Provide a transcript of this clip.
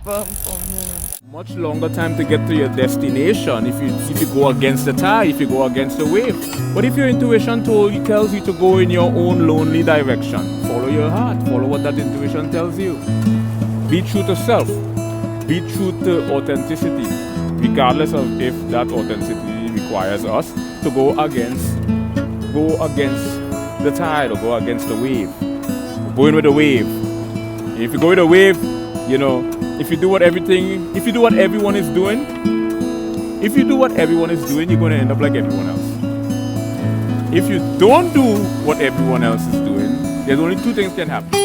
Much longer time to get to your destination if you go against the tide, if you go against the wave. But if your intuition tells you to go in your own lonely direction, follow your heart, follow what that intuition tells you. Be true to self, be true to authenticity, regardless of if that authenticity requires us to go against the tide or go against the wave. Going with the wave. If you go with the wave, you know, if you do what everyone is doing, you're going to end up like everyone else. If you don't do what everyone else is doing, there's only two things can happen.